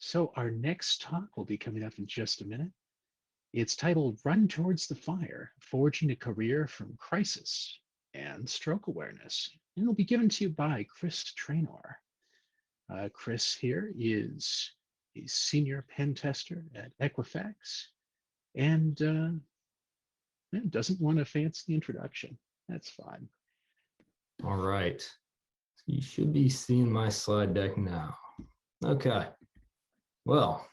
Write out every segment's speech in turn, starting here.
So our next talk will be coming up in just a minute. It's titled Run Towards the Fire, Forging a Career from Crisis and Stroke Awareness. And it'll be given to you by Chris Traynor. Chris here is a senior pen tester at Equifax and doesn't want a fancy introduction. That's fine. All right. So you should be seeing my slide deck now. Okay. Well,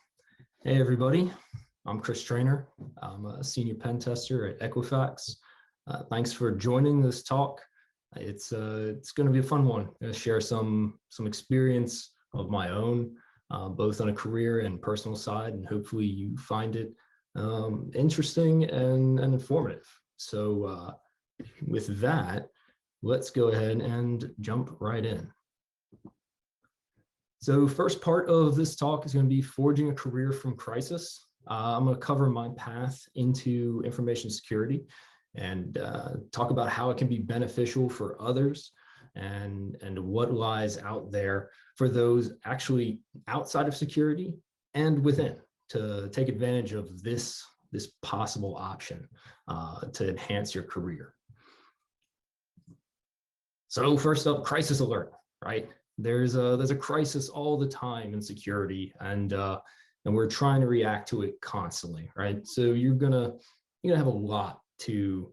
hey everybody. I'm Chris Traynor. I'm a senior pen tester at Equifax. Thanks for joining this talk. It's going to be a fun one. I'm going to share some experience of my own, both on a career and personal side, and hopefully you find it interesting and informative. So with that, let's go ahead and jump right in. So first part of this talk is going to be forging a career from crisis. I'm going to cover my path into information security and talk about how it can be beneficial for others and what lies out there for those actually outside of security and within to take advantage of this possible option to enhance your career. So first up, crisis alert, right? There's a crisis all the time in security, and we're trying to react to it constantly, right? So you're gonna have a lot to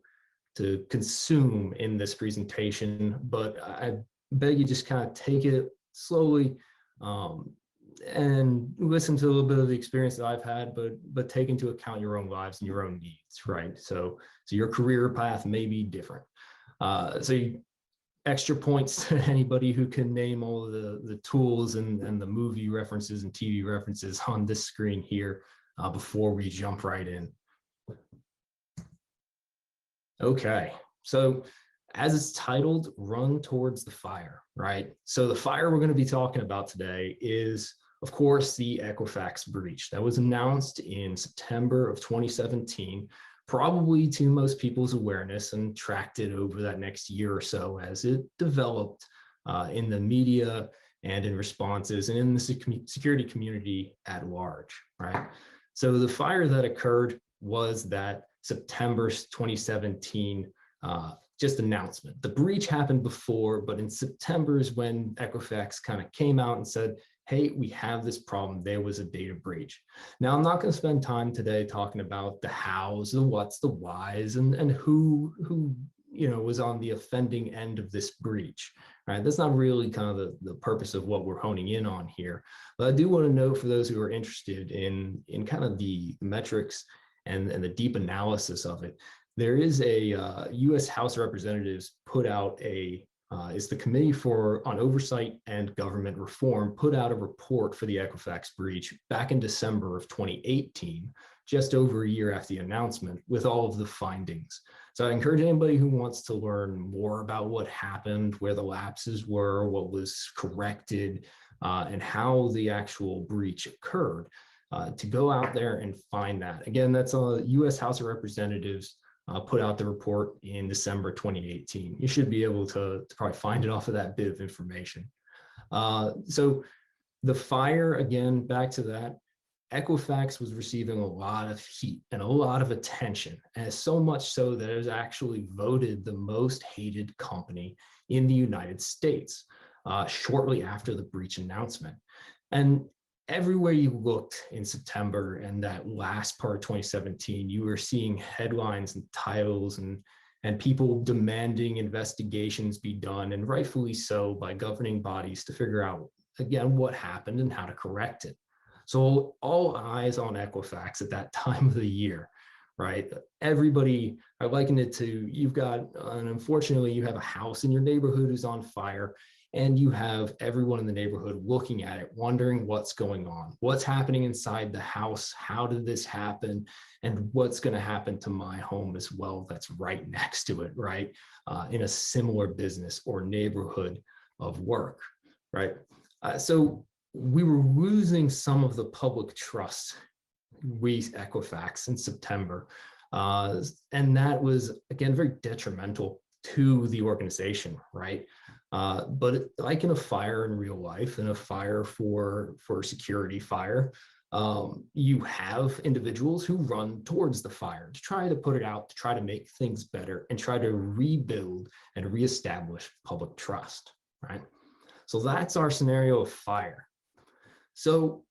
consume in this presentation, but I beg you just kind of take it slowly and listen to a little bit of the experience that I've had, but take into account your own lives and your own needs, right? So your career path may be different. Extra points to anybody who can name all of the tools and the movie references and TV references on this screen here before we jump right in. Okay, so as it's titled, Run Towards the Fire, right? So the fire we're going to be talking about today is, of course, the Equifax breach that was announced in September of 2017, probably to most people's awareness, and tracked it over that next year or so as it developed in the media and in responses and in the security community at large, right? So the fire that occurred was that September 2017 just announcement. The breach happened before, but in September is when Equifax kind of came out and said, hey, we have this problem. There was a data breach. Now, I'm not going to spend time today talking about the hows, the whats, the whys, and who was on the offending end of this breach. Right? That's not really kind of the purpose of what we're honing in on here. But I do want to note for those who are interested in kind of the metrics and the deep analysis of it, there is a U.S. House of Representatives put out is the Committee on Oversight and Government Reform put out a report for the Equifax breach back in December of 2018, just over a year after the announcement, with all of the findings. So I encourage anybody who wants to learn more about what happened, where the lapses were, what was corrected, and how the actual breach occurred, to go out there and find that. Again, that's a U.S. House of Representatives put out the report in December 2018. You should be able to probably find it off of that bit of information. So the fire, again, back to that, Equifax was receiving a lot of heat and a lot of attention, and so much so that it was actually voted the most hated company in the United States shortly after the breach announcement. And everywhere you looked in September and that last part of 2017, you were seeing headlines and titles and people demanding investigations be done, and rightfully so, by governing bodies to figure out, again, what happened and how to correct it. So all eyes on Equifax at that time of the year, right? Everybody, I liken it to, you've got, and unfortunately, you have a house in your neighborhood who's on fire, and you have everyone in the neighborhood looking at it, wondering what's going on, what's happening inside the house, how did this happen, and what's going to happen to my home as well that's right next to it, right? In a similar business or neighborhood of work, right? So we were losing some of the public trust, we Equifax, in September. And that was, again, very detrimental to the organization, right? But like in a fire in real life, in a fire for security fire, you have individuals who run towards the fire to try to put it out, to try to make things better and try to rebuild and reestablish public trust, right? So that's our scenario of fire. So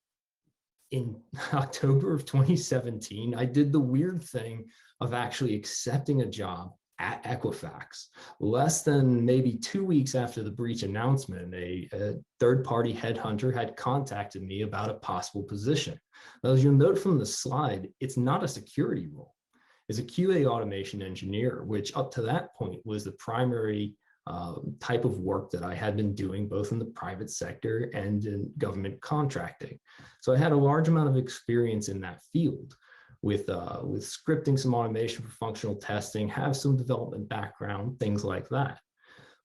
in October of 2017, I did the weird thing of actually accepting a job at Equifax. Less than maybe 2 weeks after the breach announcement, a third-party headhunter had contacted me about a possible position. Now, as you'll note from the slide, it's not a security role. It's a QA automation engineer, which up to that point was the primary type of work that I had been doing both in the private sector and in government contracting. So I had a large amount of experience in that field with scripting some automation for functional testing, have some development background, things like that.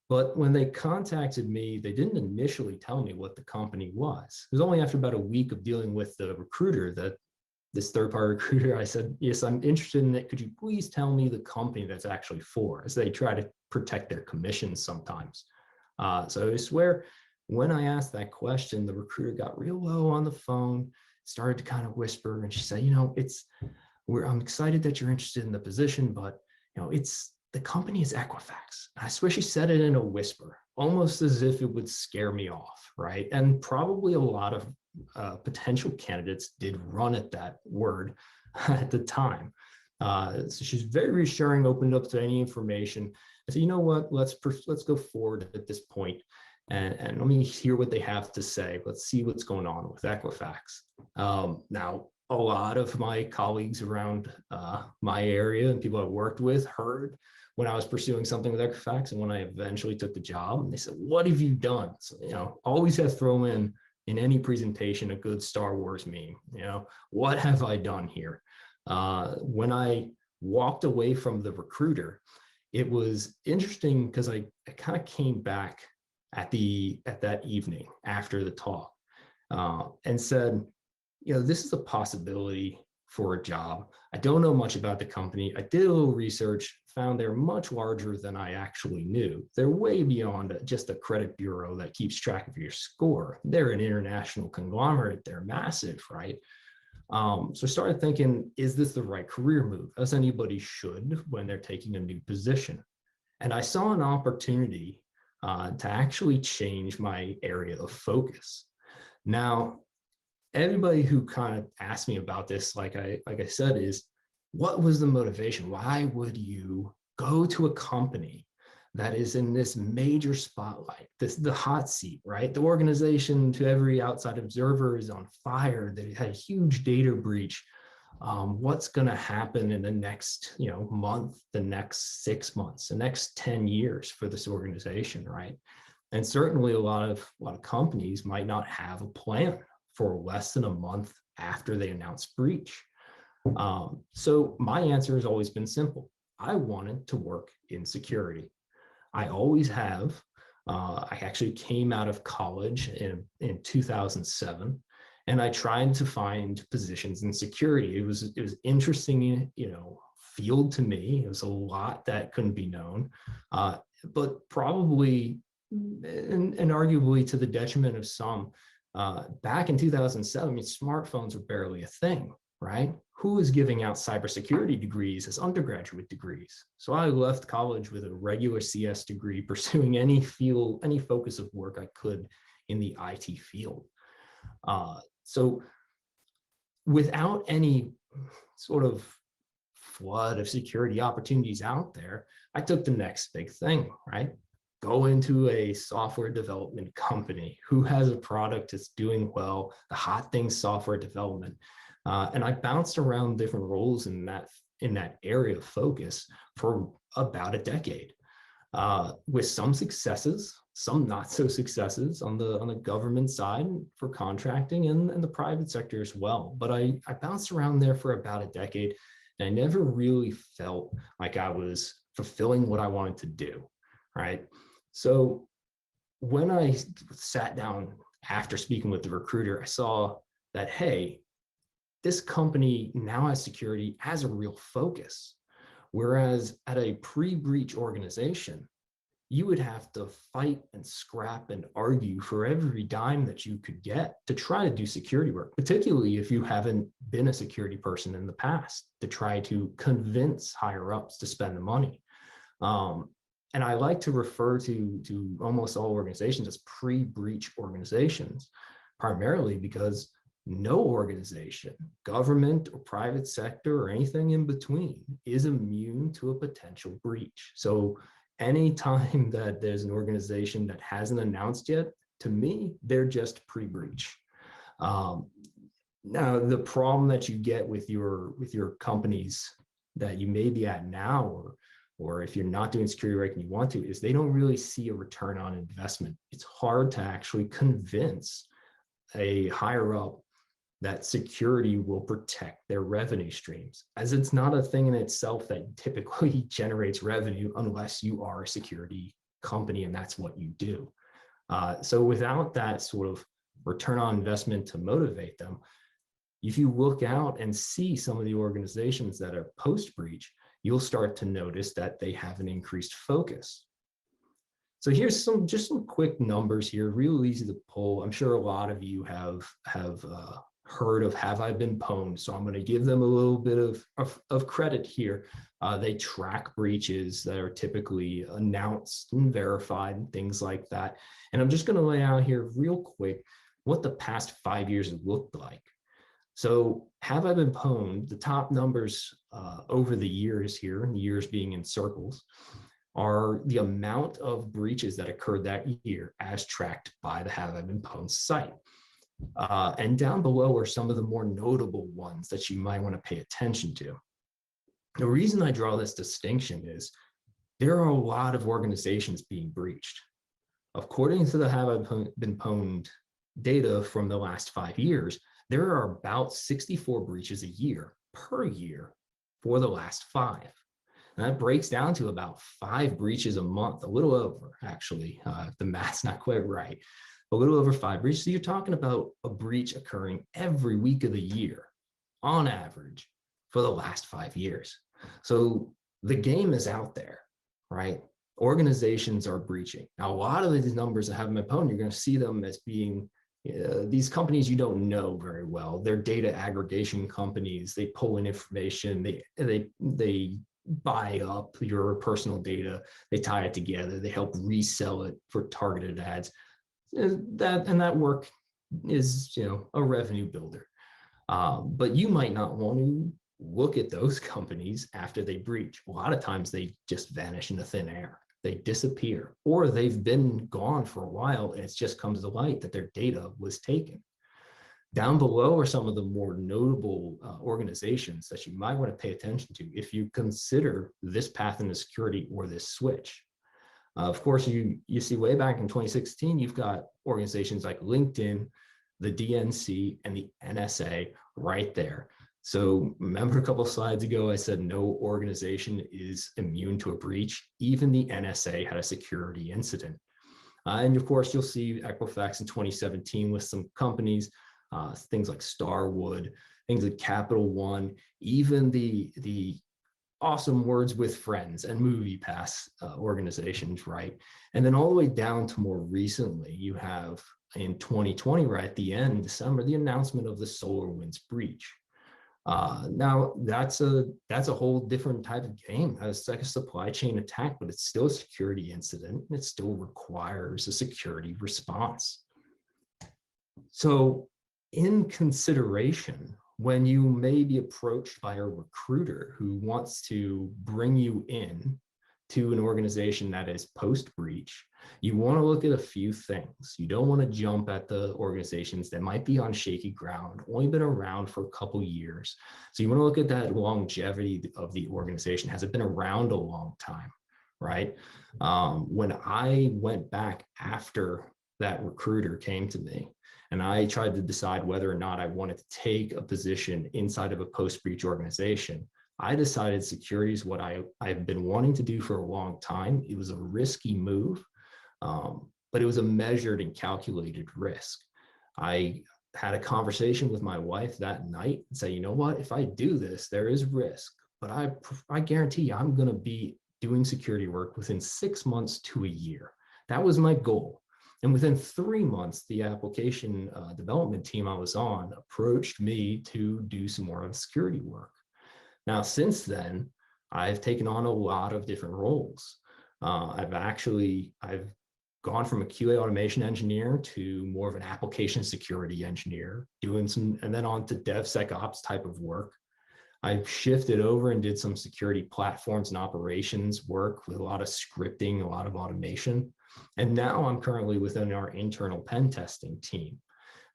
But when they contacted me, they didn't initially tell me what the company was. It was only after about a week of dealing with the recruiter that this third-party recruiter, I said, yes, I'm interested in it. Could you please tell me the company that's actually for, as they try to protect their commissions sometimes. So I swear, when I asked that question, the recruiter got real low on the phone, started to kind of whisper, and she said, I'm excited that you're interested in the position, but the company is Equifax. I swear she said it in a whisper, almost as if it would scare me off, right? And probably a lot of potential candidates did run at that word at the time. So she's very reassuring, opened up to any information. I said, you know what, let's go forward at this point and let me hear what they have to say. Let's see what's going on with Equifax. Now, a lot of my colleagues around my area and people I worked with heard when I was pursuing something with Equifax and when I eventually took the job, and they said, what have you done? So, always have thrown in any presentation a good Star Wars meme. What have I done here? When I walked away from the recruiter, it was interesting because I kind of came back at that evening after the talk and said, this is a possibility for a job. I don't know much about the company. I did a little research, found they're much larger than I actually knew. They're way beyond just a credit bureau that keeps track of your score. They're an international conglomerate. They're massive, right? So I started thinking, is this the right career move, as anybody should when they're taking a new position? And I saw an opportunity to actually change my area of focus. Now, everybody who kind of asked me about this, like I said, is what was the motivation? Why would you go to a company that is in this major spotlight, the hot seat, right? The organization, to every outside observer, is on fire. They had a huge data breach. What's going to happen in the next month, the next 6 months, the next 10 years for this organization, right? And certainly a lot of companies might not have a plan for less than a month after they announce breach. So my answer has always been simple. I wanted to work in security. I always have. I actually came out of college in 2007, and I tried to find positions in security. It was interesting, field to me. It was a lot that couldn't be known, but probably and arguably to the detriment of some. Back in 2007, smartphones were barely a thing, right? Who was giving out cybersecurity degrees as undergraduate degrees? So I left college with a regular CS degree, pursuing any focus of work I could in the IT field. So without any sort of flood of security opportunities out there, I took the next big thing, right? Go into a software development company who has a product that's doing well, the hot thing, software development. And I bounced around different roles in that area of focus for about a decade, with some successes, some not so successes on the government side for contracting and the private sector as well. But I bounced around there for about a decade, and I never really felt like I was fulfilling what I wanted to do, right? So when I sat down after speaking with the recruiter, I saw that, hey, this company now has security as a real focus. Whereas at a pre-breach organization, you would have to fight and scrap and argue for every dime that you could get to try to do security work, particularly if you haven't been a security person in the past, to try to convince higher ups to spend the money. And I like to refer to almost all organizations as pre-breach organizations, primarily because no organization, government or private sector or anything in between, is immune to a potential breach. So anytime that there's an organization that hasn't announced yet, to me, they're just pre-breach. Now, the problem that you get with your companies that you may be at now, or if you're not doing security work and you want to, is they don't really see a return on investment. It's hard to actually convince a higher up that security will protect their revenue streams, as it's not a thing in itself that typically generates revenue unless you are a security company and that's what you do. So without that sort of return on investment to motivate them, if you look out and see some of the organizations that are post-breach, you'll start to notice that they have an increased focus. So here's just some quick numbers here, real easy to pull. I'm sure a lot of you have heard of Have I Been Pwned, so I'm going to give them a little bit of credit here. They track breaches that are typically announced and verified and things like that. And I'm just going to lay out here real quick what the past 5 years looked like. So Have I Been Pwned, the top numbers over the years here, and years being in circles, are the amount of breaches that occurred that year as tracked by the Have I Been Pwned site. And down below are some of the more notable ones that you might want to pay attention to. The reason I draw this distinction is there are a lot of organizations being breached. According to the Have I Been Pwned data from the last 5 years, there are about 64 breaches a year per year for the last 5. And that breaks down to about 5 breaches a month, a little over, actually, if the math's not quite right, a little over 5 breaches. So you're talking about a breach occurring every week of the year on average for the last 5 years. So the game is out there, right? Organizations are breaching. Now, a lot of these numbers that have been pwned, you're going to see them as being these companies you don't know very well. They're data aggregation companies. They pull in information. They buy up your personal data. They tie it together. They help resell it for targeted ads. That work is, a revenue builder. But you might not want to look at those companies after they breach. A lot of times they just vanish into thin air. They disappear, or they've been gone for a while and it just comes to light that their data was taken. Down below are some of the more notable organizations that you might want to pay attention to if you consider this path into security or this switch. Of course, you see way back in 2016, you've got organizations like LinkedIn, the DNC, and the NSA right there. So remember a couple of slides ago, I said no organization is immune to a breach. Even the NSA had a security incident. And of course, you'll see Equifax in 2017 with some companies, things like Starwood, things like Capital One, even the awesome Words with Friends and MoviePass organizations, right? And then all the way down to more recently, you have in 2020, right at the end, December, the announcement of the SolarWinds breach. Now that's a whole different type of game. It's like a supply chain attack, but it's still a security incident. And it still requires a security response. So in consideration, when you may be approached by a recruiter who wants to bring you in to an organization that is post-breach, you want to look at a few things. You don't want to jump at the organizations that might be on shaky ground, only been around for a couple years. So you want to look at that longevity of the organization. Has it been around a long time, right? When I went back after that recruiter came to me, and I tried to decide whether or not I wanted to take a position inside of a post-breach organization, I decided security is what I've been wanting to do for a long time. It was a risky move, but it was a measured and calculated risk. I had a conversation with my wife that night and say, you know what, if I do this, there is risk, but I guarantee you I'm going to be doing security work within 6 months to a year. That was my goal. And within 3 months, the application development team I was on approached me to do some more of security work. Now, since then, I've taken on a lot of different roles. I've gone from a QA automation engineer to more of an application security engineer, doing some, and then on to DevSecOps type of work. I've shifted over and did some security platforms and operations work with a lot of scripting, a lot of automation. And now I'm currently within our internal pen testing team.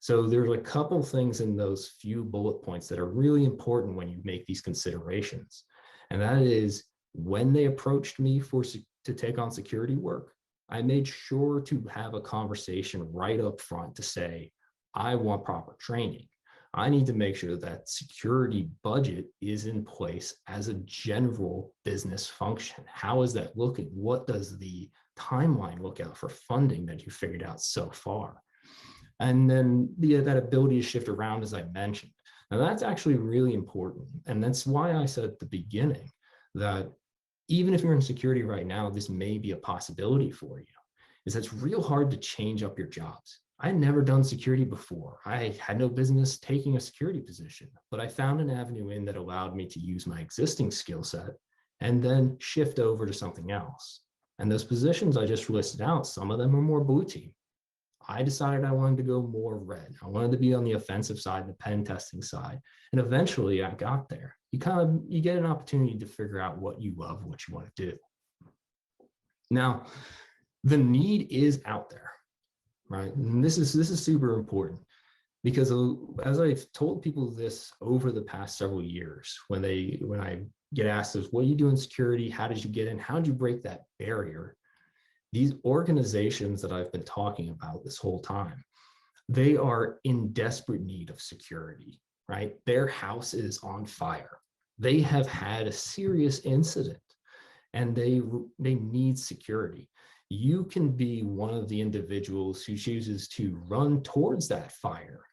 So there's a couple things in those few bullet points that are really important when you make these considerations. And that is, when they approached me to take on security work, I made sure to have a conversation right up front to say, I want proper training. I need to make sure that security budget is in place as a general business function. How is that looking? What does the timeline look out for funding that you figured out so far? And then that ability to shift around, as I mentioned. Now that's actually really important. And that's why I said at the beginning that even if you're in security right now, this may be a possibility for you, is that it's real hard to change up your jobs. I had never done security before. I had no business taking a security position, but I found an avenue in that allowed me to use my existing skill set and then shift over to something else. And those positions I just listed out, some of them are more blue team. I decided I wanted to go more red. I wanted to be on the offensive side, the pen testing side. And eventually I got there. You get an opportunity to figure out what you love, what you want to do. Now, the need is out there, right? And this is super important because as I've told people this over the past several years, when I get asked this, what do you do in security? How did you get in? How did you break that barrier? These organizations that I've been talking about this whole time, they are in desperate need of security, right? Their house is on fire. They have had a serious incident and they need security. You can be one of the individuals who chooses to run towards that fire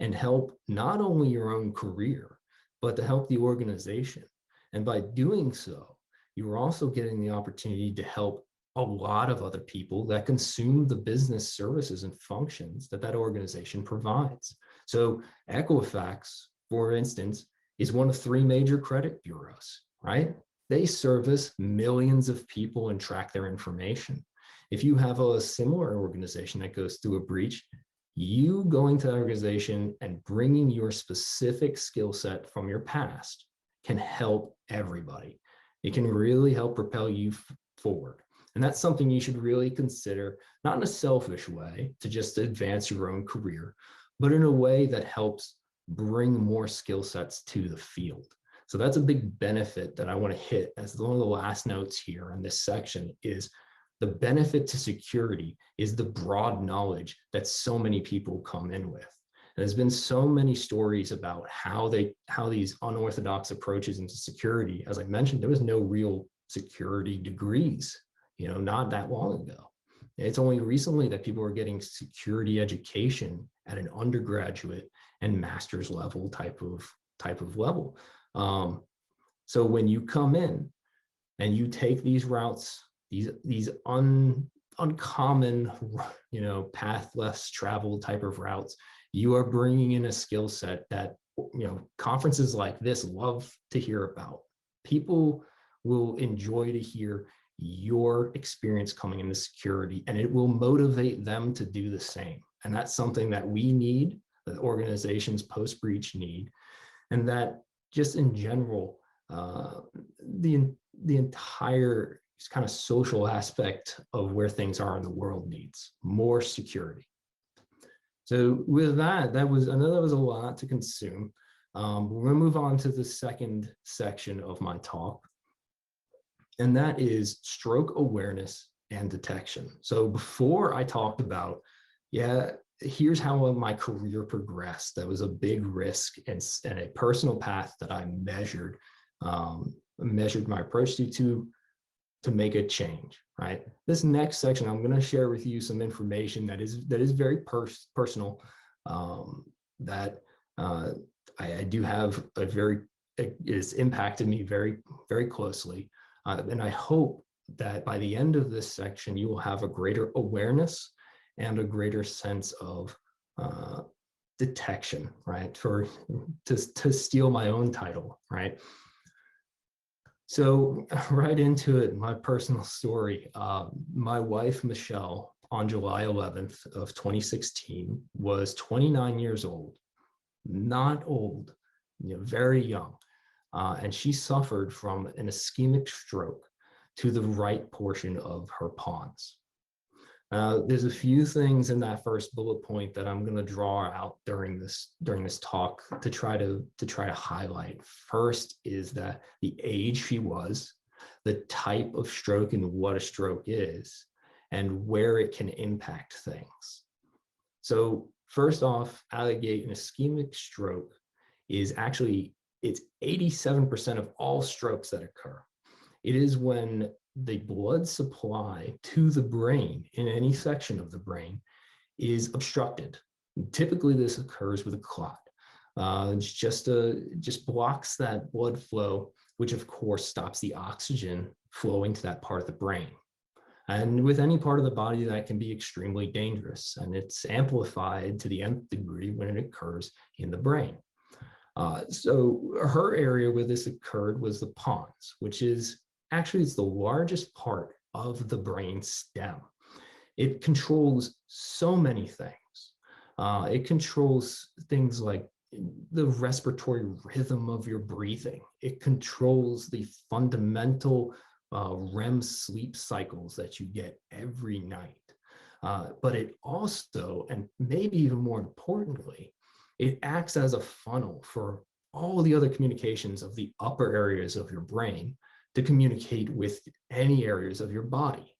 and help not only your own career, but to help the organization. And by doing so, you're also getting the opportunity to help a lot of other people that consume the business services and functions that organization provides. So Equifax, for instance, is one of 3 major credit bureaus, right? They service millions of people and track their information. If you have a similar organization that goes through a breach, you going to that organization and bringing your specific skill set from your past can help everybody. It can really help propel you forward. And that's something you should really consider, not in a selfish way to just advance your own career, but in a way that helps bring more skill sets to the field. So that's a big benefit that I want to hit as one of the last notes here in this section is the benefit to security is the broad knowledge that so many people come in with. And there's been so many stories about how these unorthodox approaches into security. As I mentioned, there was no real security degrees, not that long ago. It's only recently that people are getting security education at an undergraduate and master's level type of level. So when you come in and you take these routes, these uncommon, path less traveled type of routes, you are bringing in a skill set that, conferences like this love to hear about. People will enjoy to hear your experience coming into security, and it will motivate them to do the same. And that's something that we need, that organizations post-breach need, and that just in general, the entire kind of social aspect of where things are in the world needs more security. So with that, I know that was a lot to consume. We're going to move on to the second section of my talk, and that is stroke awareness and detection. So before I talked about, here's how my career progressed. That was a big risk and a personal path that I measured my approach to make a change, right? This next section, I'm going to share with you some information that is very personal, that I do have a very is impacted me very, very closely. And I hope that by the end of this section, you will have a greater awareness and a greater sense of detection, right? To steal my own title, right? So right into it, my personal story. My wife, Michelle, on July 11th of 2016 was 29 years old, not old, very young. And she suffered from an ischemic stroke to the right portion of her pons. There's a few things in that first bullet point that I'm going to draw out during this talk to try to highlight. First is that the age she was, the type of stroke and what a stroke is, and where it can impact things. So first off, out of the gate, an ischemic stroke is actually, it's 87% of all strokes that occur. It is when the blood supply to the brain in any section of the brain is obstructed. Typically, this occurs with a clot. It's just blocks that blood flow, which of course stops the oxygen flowing to that part of the brain. And with any part of the body, that can be extremely dangerous, and it's amplified to the nth degree when it occurs in the brain. So her area where this occurred was the pons, which is actually it's the largest part of the brain stem. It controls so many things. It controls things like the respiratory rhythm of your breathing. It controls the fundamental REM sleep cycles that you get every night. But it also, and maybe even more importantly, it acts as a funnel for all the other communications of the upper areas of your brain to communicate with any areas of your body,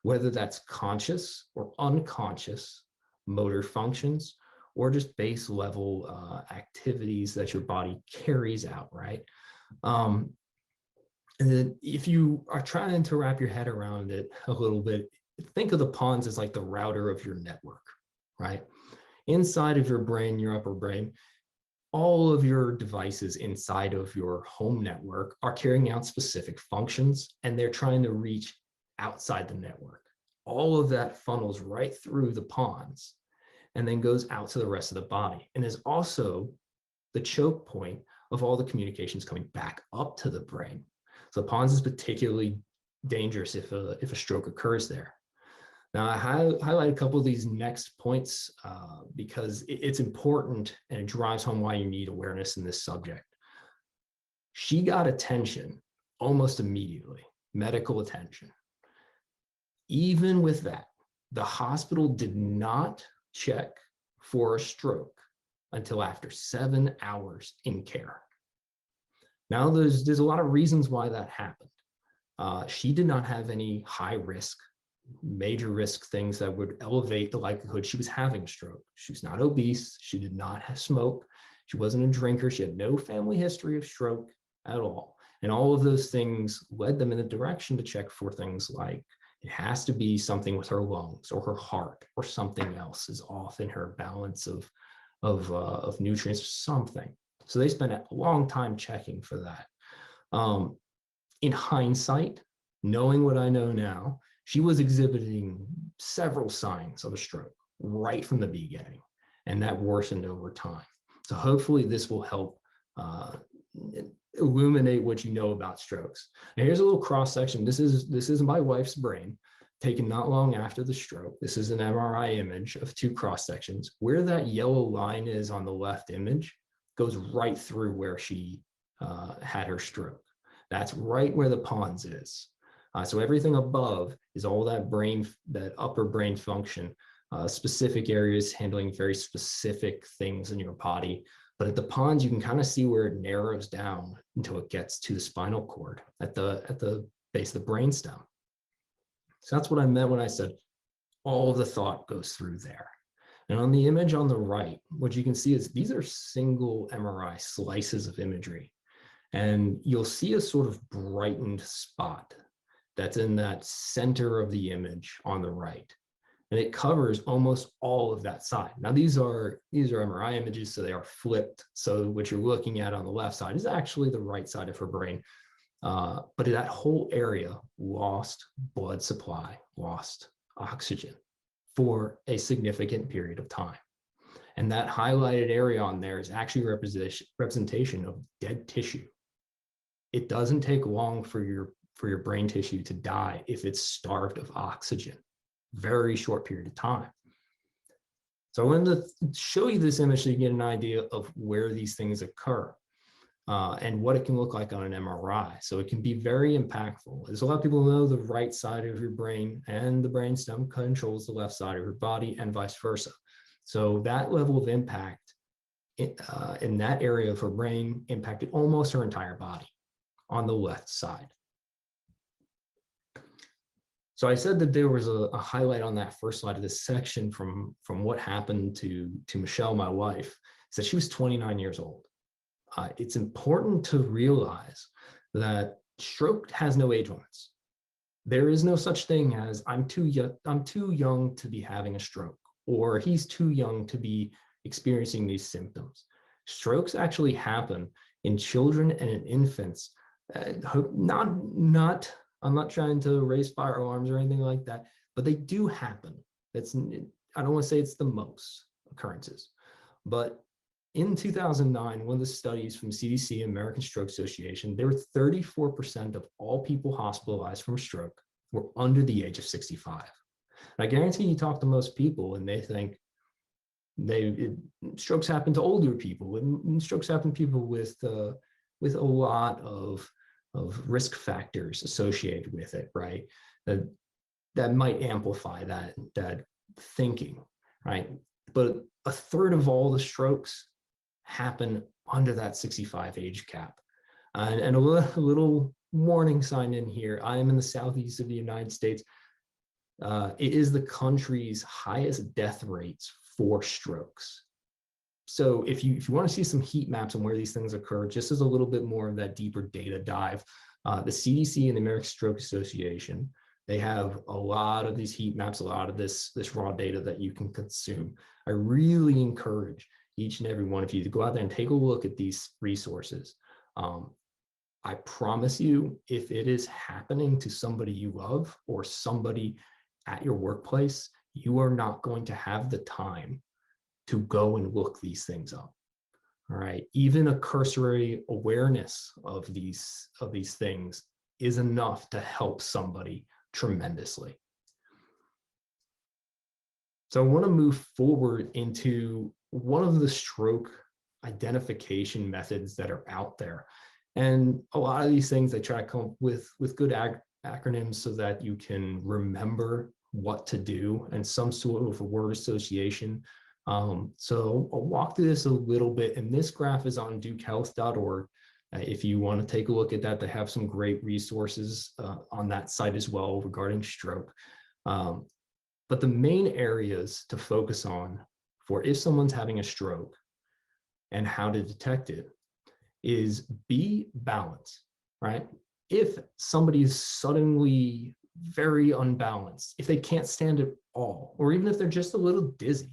whether that's conscious or unconscious motor functions, or just base level activities that your body carries out, right? And then if you are trying to wrap your head around it a little bit, think of the pons as like the router of your network, right? Inside of your brain, your upper brain, all of your devices inside of your home network are carrying out specific functions, and they're trying to reach outside the network. All of that funnels right through the pons and then goes out to the rest of the body, and is also the choke point of all the communications coming back up to the brain. So the pons is particularly dangerous if a stroke occurs there. Now, I highlight a couple of these next points because it's important, and it drives home why you need awareness in this subject. She got attention almost immediately, medical attention. Even with that, the hospital did not check for a stroke until after 7 hours in care. Now, there's a lot of reasons why that happened. She did not have any high risk, major risk things that would elevate the likelihood she was having a stroke. She was not obese. She did not smoke. She wasn't a drinker. She had no family history of stroke at all. And all of those things led them in the direction to check for things like it has to be something with her lungs or her heart, or something else is off in her balance of nutrients or something. So they spent a long time checking for that. In hindsight, knowing what I know now, she was exhibiting several signs of a stroke right from the beginning, and that worsened over time. So hopefully this will help illuminate what you know about strokes. Now here's a little cross section. This is my wife's brain, taken not long after the stroke. This is an MRI image of two cross sections. Where that yellow line is on the left image goes right through where she had her stroke. That's right where the pons is. So everything above is all that brain, that upper brain function, specific areas handling very specific things in your body. But at the pons, you can kind of see where it narrows down until it gets to the spinal cord at the base of the brainstem. So that's what I meant when I said all of the thought goes through there. And on the image on the right, what you can see is these are single MRI slices of imagery. And you'll see a sort of brightened spot that's in that center of the image on the right. and it covers almost all of that side. Now, these are MRI images, so they are flipped. So what you're looking at on the left side is actually the right side of her brain. But that whole area lost blood supply, lost oxygen for a significant period of time. And that highlighted area on there is actually representation of dead tissue. It doesn't take long for your brain tissue to die if it's starved of oxygen. Very short period of time. So I wanted to show you this image so you get an idea of where these things occur and what it can look like on an MRI. So it can be very impactful. As a lot of people know, the right side of your brain and the brainstem controls the left side of your body and vice versa. So that level of impact in that area of her brain impacted almost her entire body on the left side. So I said that there was a highlight on that first slide of this section from what happened to Michelle, my wife, is that she was 29 years old. It's important to realize that stroke has no age limits. There is no such thing as I'm too young to be having a stroke, or he's too young to be experiencing these symptoms. Strokes actually happen in children and in infants. I'm not trying to raise fire alarms or anything like that, but they do happen. I don't want to say it's the most occurrences, but in 2009, one of the studies from CDC, American Stroke Association, there were 34% of all people hospitalized from stroke were under the age of 65. And I guarantee you talk to most people and they think strokes happen to older people, and strokes happen to people with a lot of risk factors associated with it, right? That might amplify that thinking, right? But a third of all the strokes happen under that 65 age cap. And a little warning sign in here, I am in the southeast of the United States. It is the country's highest death rates for strokes. So if you want to see some heat maps on where these things occur, just as a little bit more of that deeper data dive, the CDC and the American Stroke Association, they have a lot of these heat maps, a lot of this raw data that you can consume. I really encourage each and every one of you to go out there and take a look at these resources. I promise you, if it is happening to somebody you love or somebody at your workplace, you are not going to have the time to go and look these things up. All right, even a cursory awareness of these things is enough to help somebody tremendously. So I want to move forward into one of the stroke identification methods that are out there. And a lot of these things, they try to come up with good acronyms so that you can remember what to do and some sort of a word association. So I'll walk through this a little bit, and this graph is on dukehealth.org. If you want to take a look at that, they have some great resources on that site as well regarding stroke. But the main areas to focus on for if someone's having a stroke and how to detect it is be balanced, right? If somebody is suddenly very unbalanced, if they can't stand at all, or even if they're just a little dizzy,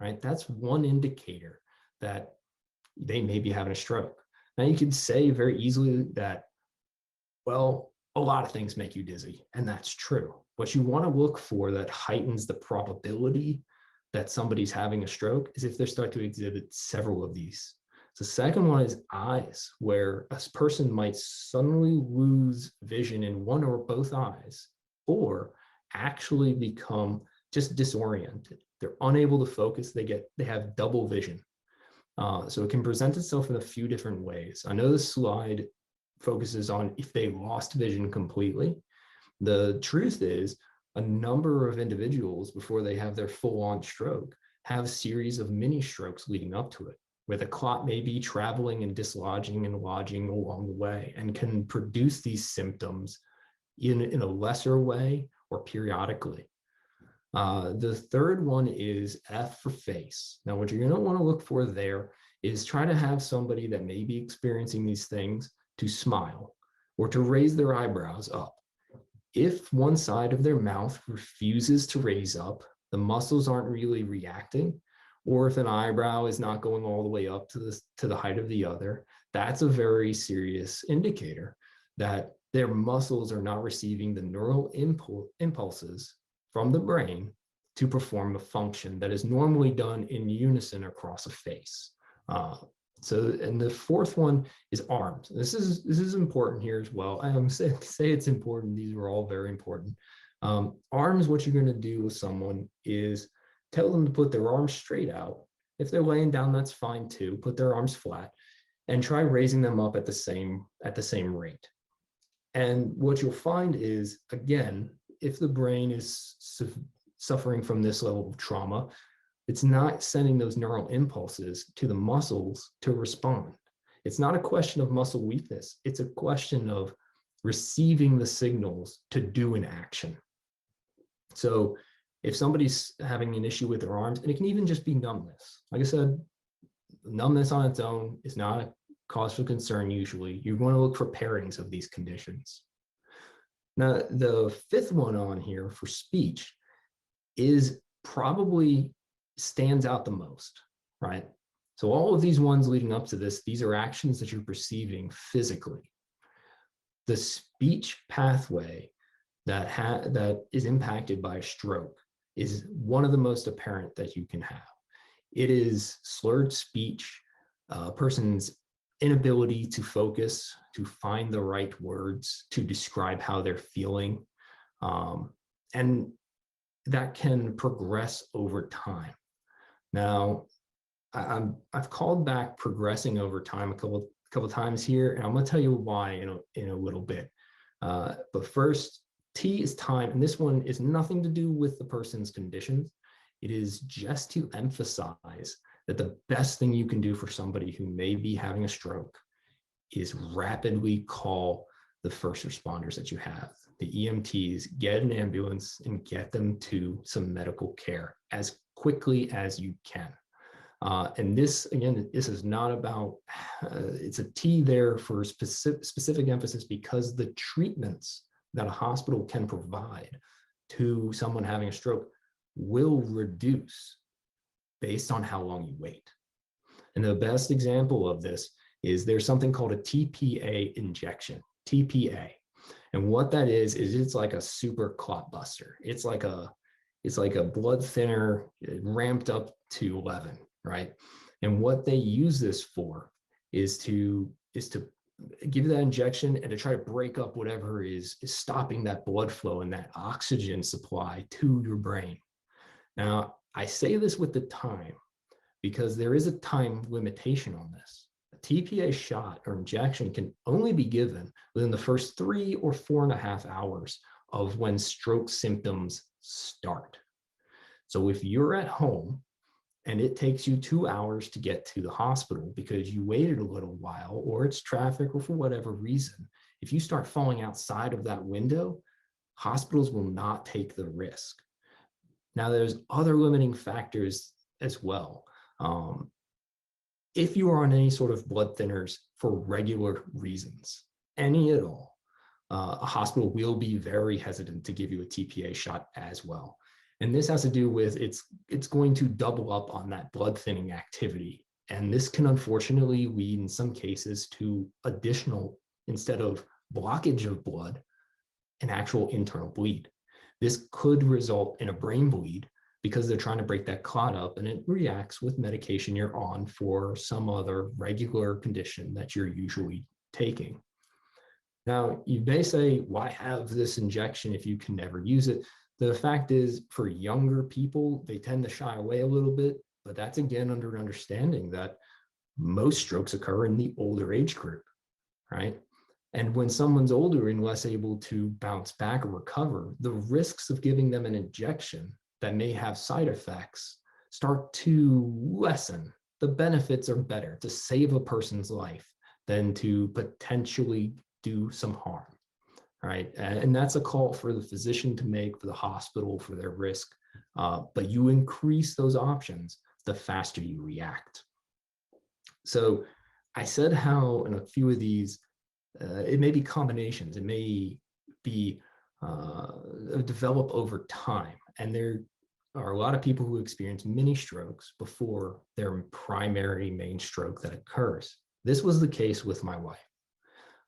right? That's one indicator that they may be having a stroke. Now you could say very easily that, well, a lot of things make you dizzy, and that's true. What you want to look for that heightens the probability that somebody's having a stroke is if they start to exhibit several of these. The second one is eyes, where a person might suddenly lose vision in one or both eyes, or actually become just disoriented. They're unable to focus. They have double vision. So it can present itself in a few different ways. I know this slide focuses on if they lost vision completely. The truth is, a number of individuals before they have their full-on stroke have a series of mini strokes leading up to it, where the clot may be traveling and dislodging and lodging along the way and can produce these symptoms in a lesser way or periodically. The third one is F for face. Now, what you're going to want to look for there is try to have somebody that may be experiencing these things to smile or to raise their eyebrows up. If one side of their mouth refuses to raise up, the muscles aren't really reacting, or if an eyebrow is not going all the way up to the height of the other, that's a very serious indicator that their muscles are not receiving the neural impulses from the brain to perform a function that is normally done in unison across a face. And the fourth one is arms. This is important here as well. I say it's important. These are all very important. Arms, what you're going to do with someone is tell them to put their arms straight out. If they're laying down, that's fine too. Put their arms flat and try raising them up at the same rate. And what you'll find is, again, if the brain is suffering from this level of trauma, it's not sending those neural impulses to the muscles to respond. It's not a question of muscle weakness. It's a question of receiving the signals to do an action. So if somebody's having an issue with their arms, and it can even just be numbness. Like I said, numbness on its own is not a cause for concern usually. You're going to look for pairings of these conditions. Now, the fifth one on here for speech is probably stands out the most, right? So all of these ones leading up to this, these are actions that you're perceiving physically. The speech pathway that is impacted by a stroke is one of the most apparent that you can have. It is slurred speech, a person's inability to focus, to find the right words, to describe how they're feeling. And that can progress over time. Now, I've called back progressing over time a couple times here, and I'm going to tell you why in a little bit. But first, T is time, and this one is nothing to do with the person's conditions. It is just to emphasize that the best thing you can do for somebody who may be having a stroke is rapidly call the first responders that you have, the EMTs, get an ambulance and get them to some medical care as quickly as you can. And this, again, this is not about, it's a T there for specific emphasis because the treatments that a hospital can provide to someone having a stroke will reduce based on how long you wait. And the best example of this is there's something called a TPA injection, TPA. And what that is it's like a super clot buster. It's like a blood thinner ramped up to 11, right? And what they use this for is to give you that injection and to try to break up whatever is stopping that blood flow and that oxygen supply to your brain. Now, I say this with the time because there is a time limitation on this. A TPA shot or injection can only be given within the first 3 or 4.5 hours of when stroke symptoms start. So if you're at home and it takes you 2 hours to get to the hospital because you waited a little while or it's traffic or for whatever reason, if you start falling outside of that window, hospitals will not take the risk. Now, there's other limiting factors as well. If you are on any sort of blood thinners for regular reasons, any at all, a hospital will be very hesitant to give you a TPA shot as well. And this has to do with it's going to double up on that blood thinning activity. And this can unfortunately lead in some cases to additional, instead of blockage of blood, an actual internal bleed. This could result in a brain bleed because they're trying to break that clot up and it reacts with medication you're on for some other regular condition that you're usually taking. Now, you may say, why have this injection if you can never use it? The fact is, for younger people, they tend to shy away a little bit, but that's again under an understanding that most strokes occur in the older age group, right? And when someone's older and less able to bounce back or recover, the risks of giving them an injection that may have side effects start to lessen. The benefits are better to save a person's life than to potentially do some harm, right? And that's a call for the physician to make, for the hospital, for their risk. But you increase those options, the faster you react. So I said how in a few of these, it may be combinations, it may be develop over time, and they're are a lot of people who experience mini strokes before their primary main stroke that occurs. This was the case with my wife.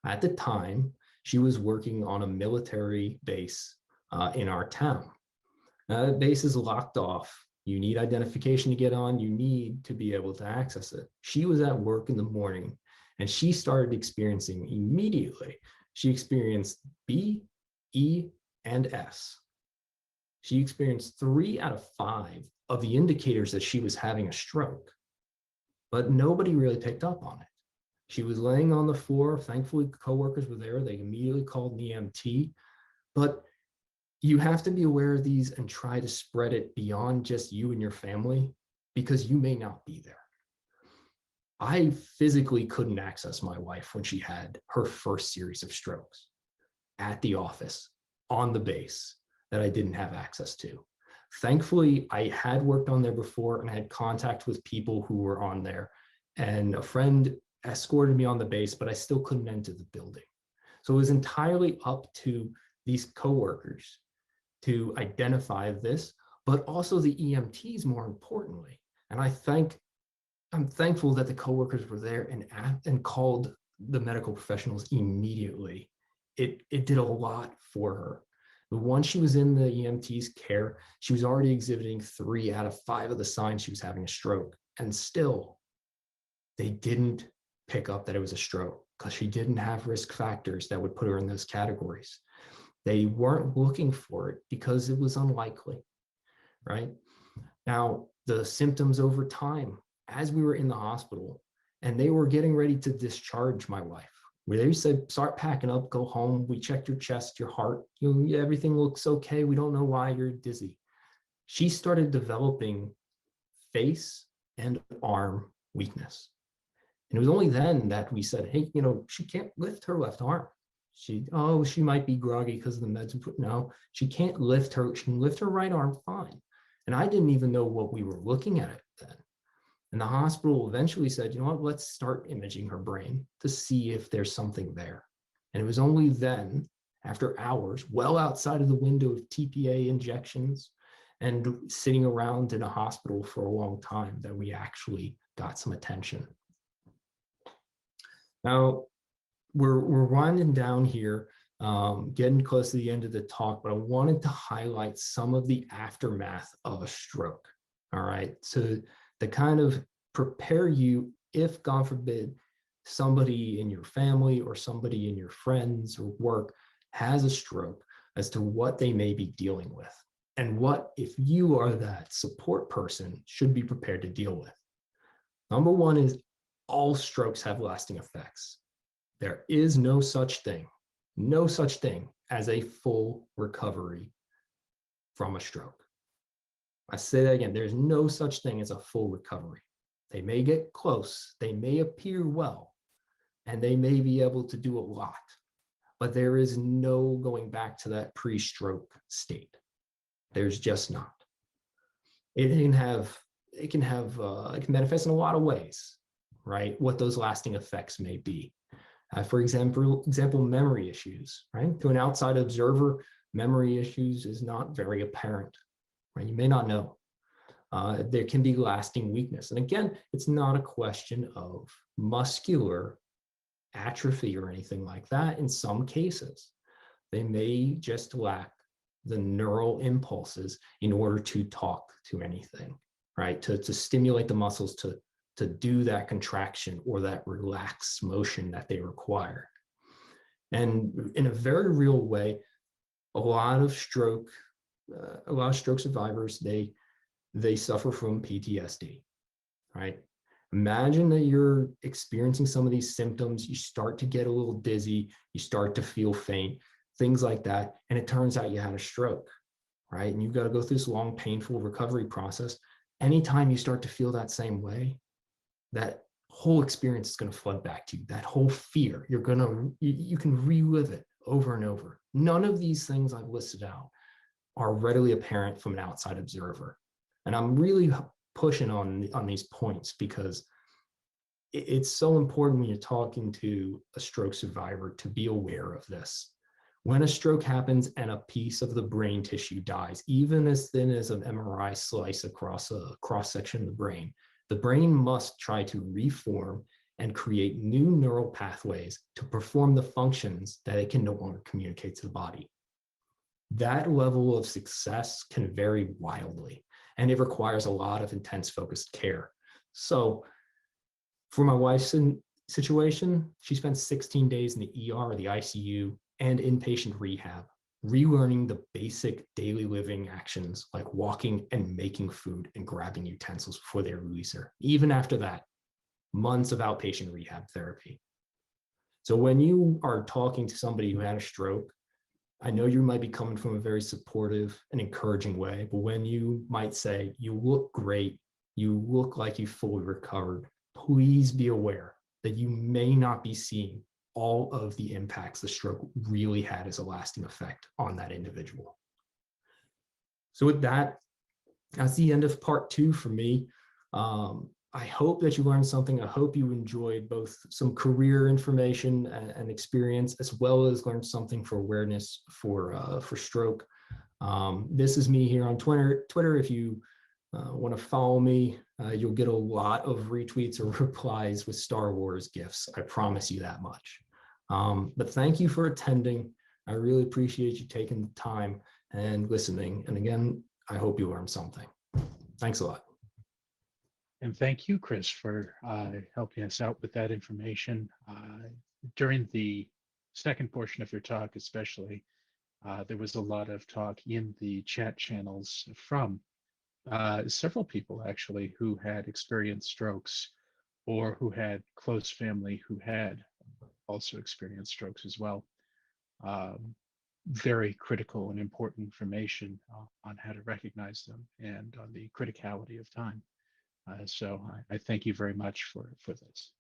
At the time, she was working on a military base in our town. The base is locked off. You need identification to get on. You need to be able to access it. She was at work in the morning and she started experiencing immediately. She experienced B, E, and S. She experienced 3 out of 5 of the indicators that she was having a stroke, but nobody really picked up on it. She was laying on the floor. Thankfully, coworkers were there. They immediately called an EMT, but you have to be aware of these and try to spread it beyond just you and your family because you may not be there. I physically couldn't access my wife when she had her first series of strokes at the office, on the base, that I didn't have access to. Thankfully, I had worked on there before and had contact with people who were on there, and a friend escorted me on the base, but I still couldn't enter the building. So it was entirely up to these coworkers to identify this, but also the EMTs more importantly. And I'm thankful that the coworkers were there and called the medical professionals immediately. It did a lot for her. But once she was in the EMT's care, she was already exhibiting 3 out of 5 of the signs she was having a stroke. And still, they didn't pick up that it was a stroke because she didn't have risk factors that would put her in those categories. They weren't looking for it because it was unlikely, right? Now, the symptoms over time, as we were in the hospital and they were getting ready to discharge my wife, where they said, start packing up, go home. We checked your chest, your heart, everything looks okay. We don't know why you're dizzy. She started developing face and arm weakness. And it was only then that we said, hey, she can't lift her left arm. She might be groggy because of the meds. No, she can't lift her. She can lift her right arm fine. And I didn't even know what we were looking at it then. And the hospital eventually said, you know what, let's start imaging her brain to see if there's something there. And it was only then, after hours, well outside of the window of TPA injections and sitting around in a hospital for a long time, that we actually got some attention. Now, we're winding down here, getting close to the end of the talk, but I wanted to highlight some of the aftermath of a stroke, all right? So to kind of prepare you, if God forbid, somebody in your family or somebody in your friends or work has a stroke, as to what they may be dealing with and what, if you are that support person, should be prepared to deal with. Number one is all strokes have lasting effects. There is no such thing as a full recovery from a stroke. I say that again, there's no such thing as a full recovery. They may get close, they may appear well, and they may be able to do a lot, but there is no going back to that pre-stroke state. There's just not. It can manifest in a lot of ways, right? What those lasting effects may be. For example, memory issues, right? To an outside observer, memory issues is not very apparent, right? You may not know. There can be lasting weakness. And again, it's not a question of muscular atrophy or anything like that. In some cases, they may just lack the neural impulses in order to talk to anything, right? To stimulate the muscles to do that contraction or that relaxed motion that they require. And in a very real way, a lot of stroke survivors, they suffer from PTSD, right? Imagine that you're experiencing some of these symptoms, you start to get a little dizzy, you start to feel faint, things like that, and it turns out you had a stroke, right? And you've got to go through this long, painful recovery process. Anytime you start to feel that same way, that whole experience is going to flood back to you. That whole fear, you can relive it over and over. None of these things I've listed out are readily apparent from an outside observer. And I'm really pushing on these points because it's so important when you're talking to a stroke survivor to be aware of this. When a stroke happens and a piece of the brain tissue dies, even as thin as an MRI slice across a cross section of the brain must try to reform and create new neural pathways to perform the functions that it can no longer communicate to the body. That level of success can vary wildly, and it requires a lot of intense focused care. So for my wife's situation, she spent 16 days in the ER or the ICU and inpatient rehab, relearning the basic daily living actions like walking and making food and grabbing utensils before they release her. Even after that, months of outpatient rehab therapy. So when you are talking to somebody who had a stroke, I know you might be coming from a very supportive and encouraging way, but when you might say, you look great, you look like you fully recovered, please be aware that you may not be seeing all of the impacts the stroke really had as a lasting effect on that individual. So with that, that's the end of part 2 for me. I hope that you learned something. I hope you enjoyed both some career information and experience, as well as learned something for awareness for stroke. This is me here on Twitter. If you want to follow me, you'll get a lot of retweets or replies with Star Wars gifts. I promise you that much. But thank you for attending. I really appreciate you taking the time and listening. And again, I hope you learned something. Thanks a lot. And thank you, Chris, for helping us out with that information. During the second portion of your talk, especially, there was a lot of talk in the chat channels from several people, actually, who had experienced strokes or who had close family who had also experienced strokes as well. Very critical and important information on how to recognize them and on the criticality of time. So I thank you very much for this.